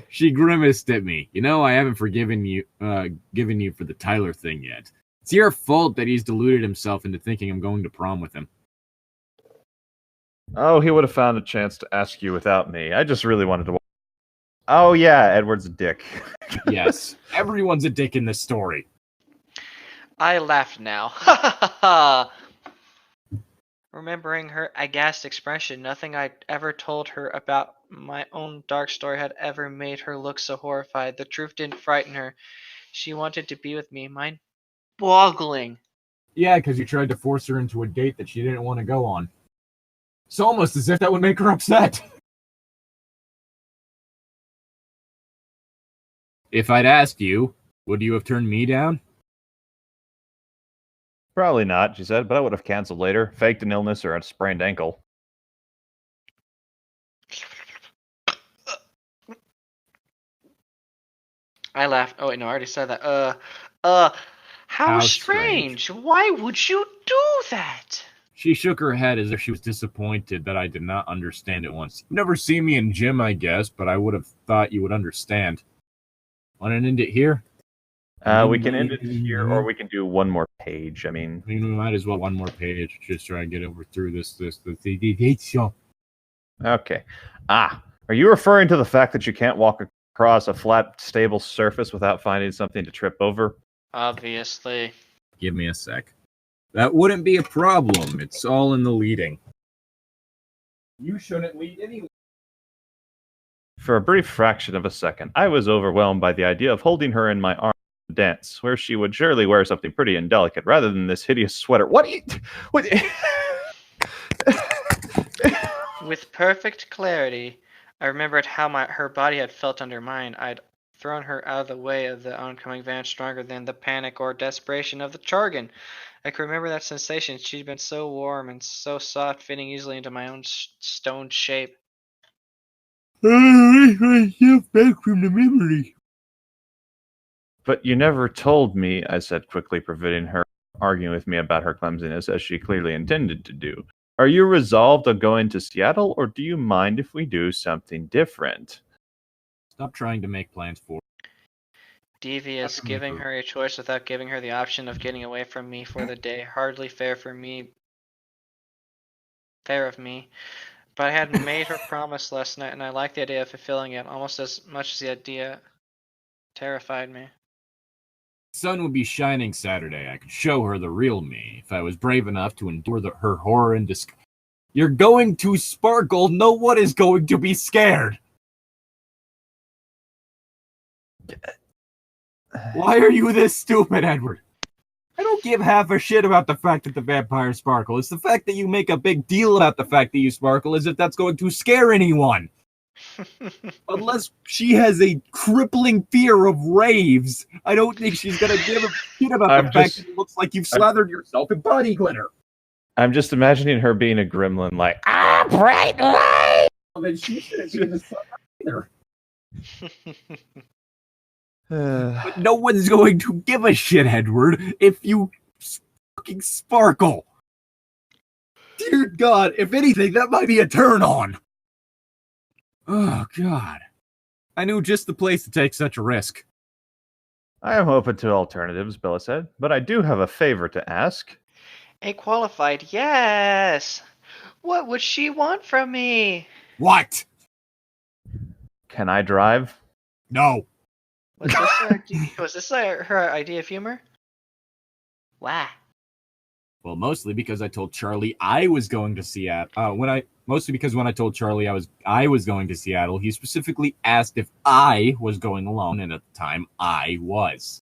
She grimaced at me. You know, I haven't given you for the Tyler thing yet. It's your fault that he's deluded himself into thinking I'm going to prom with him. Oh, he would have found a chance to ask you without me. I just really wanted to. Oh, yeah, Edward's a dick. Yes, everyone's a dick in this story. I laughed now. Ha ha ha! Remembering her aghast expression, nothing I'd ever told her about my own dark story had ever made her look so horrified. The truth didn't frighten her. She wanted to be with me. Mind boggling. Yeah, because you tried to force her into a date that she didn't want to go on. It's almost as if that would make her upset. If I'd asked you, would you have turned me down? Probably not, she said, but I would have canceled later, faked an illness or a sprained ankle. I laughed. Oh wait, no, I already said that. How strange. Why would you do that? She shook her head as if she was disappointed that I did not understand it once. You've never seen me in gym, I guess, but I would have thought you would understand. Want to end it here? We can end it here, or we can do one more page. I mean, we might as well one more page. Just try and get over through this. Okay. Are you referring to the fact that you can't walk across a flat, stable surface without finding something to trip over? Obviously. Give me a sec. That wouldn't be a problem. It's all in the leading. You shouldn't lead anyway. For a brief fraction of a second, I was overwhelmed by the idea of holding her in my arms and dance, where she would surely wear something pretty and delicate, rather than this hideous sweater. What? With perfect clarity, I remembered how her body had felt under mine. I'd thrown her out of the way of the oncoming van stronger than the panic or desperation of the Chargan. I could remember that sensation. She'd been so warm and so soft, fitting easily into my own stone shape. I myself back from the memory. But you never told me, I said quickly, preventing her arguing with me about her clumsiness, as she clearly intended to do. Are you resolved on going to Seattle, or do you mind if we do something different? Stop trying to make plans for her. Devious, giving her a choice without giving her the option of getting away from me for the day. Hardly fair for me. Fair of me. But I had made her promise last night, and I liked the idea of fulfilling it almost as much as the idea terrified me. The sun would be shining Saturday. I could show her the real me if I was brave enough to endure her horror and disgust. You're going to sparkle. No one is going to be scared. Why are you this stupid, Edward? I don't give half a shit about the fact that the vampires sparkle. It's the fact that you make a big deal about the fact that you sparkle as if that's going to scare anyone. Unless she has a crippling fear of raves, I don't think she's going to give a shit about the fact that it looks like you've slathered yourself in body glitter. I'm just imagining her being a gremlin like, bright light! Well, then she shouldn't be in the sun either. But no one's going to give a shit, Edward, if you fucking sparkle. Dear God, if anything, that might be a turn on. Oh, God. I knew just the place to take such a risk. I am open to alternatives, Bella said, but I do have a favor to ask. A qualified yes. What would she want from me? What? Can I drive? No. Was this her idea of humor? Why? Well, mostly because I told Charlie I was going to Seattle. Mostly because when I told Charlie I was going to Seattle, he specifically asked if I was going alone, and at the time I was.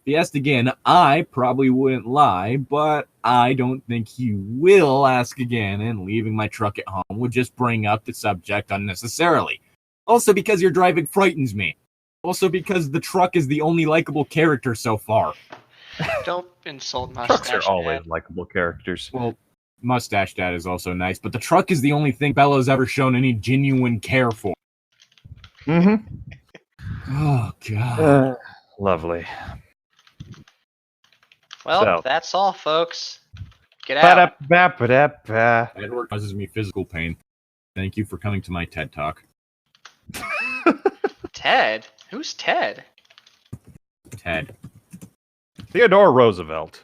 If he asked again, I probably wouldn't lie, but I don't think he will ask again, and leaving my truck at home would just bring up the subject unnecessarily. Also because your driving frightens me. Also because the truck is the only likable character so far. Don't insult Mustache Trucks are always Dad. likable characters. Well, Mustache Dad is also nice, but the truck is the only thing Bella's ever shown any genuine care for. Mm-hmm. Oh, God. Lovely. Well, So. that's all, folks. Get out. Ba-da-ba-ba-da-ba. Edward causes me physical pain. Thank you for coming to my TED Talk. Ted? Who's Ted? Ted. Theodore Roosevelt.